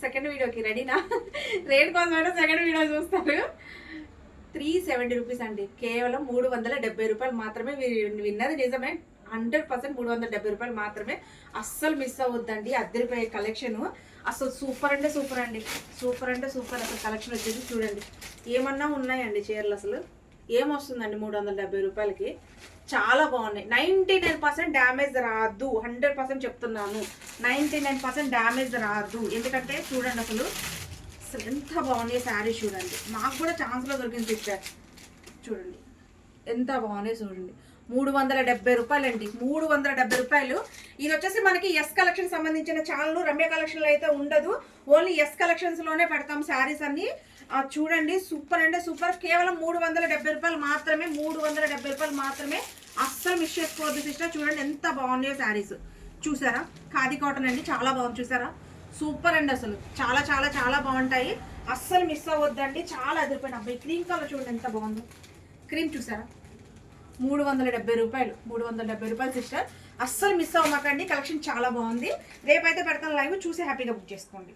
Second వీడియోకి రెడీనా? Rate కోసమైనా సెకండ్ వీడియో చూస్తారు. 370 రూపీస్ అండి, కేవలం 370 రూపాయలు మాత్రమే. విన్నది నిజమే, 100% 370 రూపాయలు మాత్రమే. అస్సలు మిస్ అవ్వద్దండి. అద్దరిపోయే కలెక్షన్, అసలు సూపర్ అంటే సూపర్ అండి, సూపర్ అంటే సూపర్. అసలు కలెక్షన్ వచ్చేసి చూడండి, ఏమన్నా ఉన్నాయండి చీరలు. అసలు ఏమొస్తుందండి 370 రూపాయలకి? చాలా బాగున్నాయి. 99% డ్యామేజ్ రాదు, 100% చెప్తున్నాను. 99% డ్యామేజ్ రాదు. ఎందుకంటే చూడండి అసలు ఎంత బాగున్నాయి శారీ. చూడండి, మాకు కూడా ఛాన్స్లో దొరికింది సిస్టర్. చూడండి ఎంత బాగున్నాయి చూడండి. 370 రూపాయలు అండి, 370 రూపాయలు. ఇది వచ్చేసి మనకి ఎస్ కలెక్షన్ సంబంధించిన ఛానల్, రమ్య కలెక్షన్లో అయితే ఉండదు. ఓన్లీ ఎస్ కలెక్షన్స్లోనే పెడతాం శారీస్ అన్ని. చూడండి సూపర్ అంటే సూపర్. కేవలం 370 రూపాయలు మాత్రమే, 370 రూపాయలు మాత్రమే. అస్సలు మిస్ చేసుకోవద్దు సిస్టర్. చూడండి ఎంత బాగున్నాయో శారీస్. చూసారా, ఖాదీ కాటన్ అండి, చాలా బాగుంది. చూసారా, సూపర్ అండి. అసలు చాలా చాలా చాలా బాగుంటాయి. అస్సలు మిస్ అవ్వద్దండి. చాలా ఎదిరిపోయిన అబ్బాయి క్రీమ్ కలర్ చూడండి ఎంత బాగుందో. క్రీమ్ చూసారా, 370 రూపాయలు, 370 రూపాయలు సిస్టర్. అస్సలు మిస్ అవ్వమాకండి, కలెక్షన్ చాలా బాగుంది. రేపైతే పెడతాను లైవ్, చూసి హ్యాపీగా బుక్ చేసుకోండి.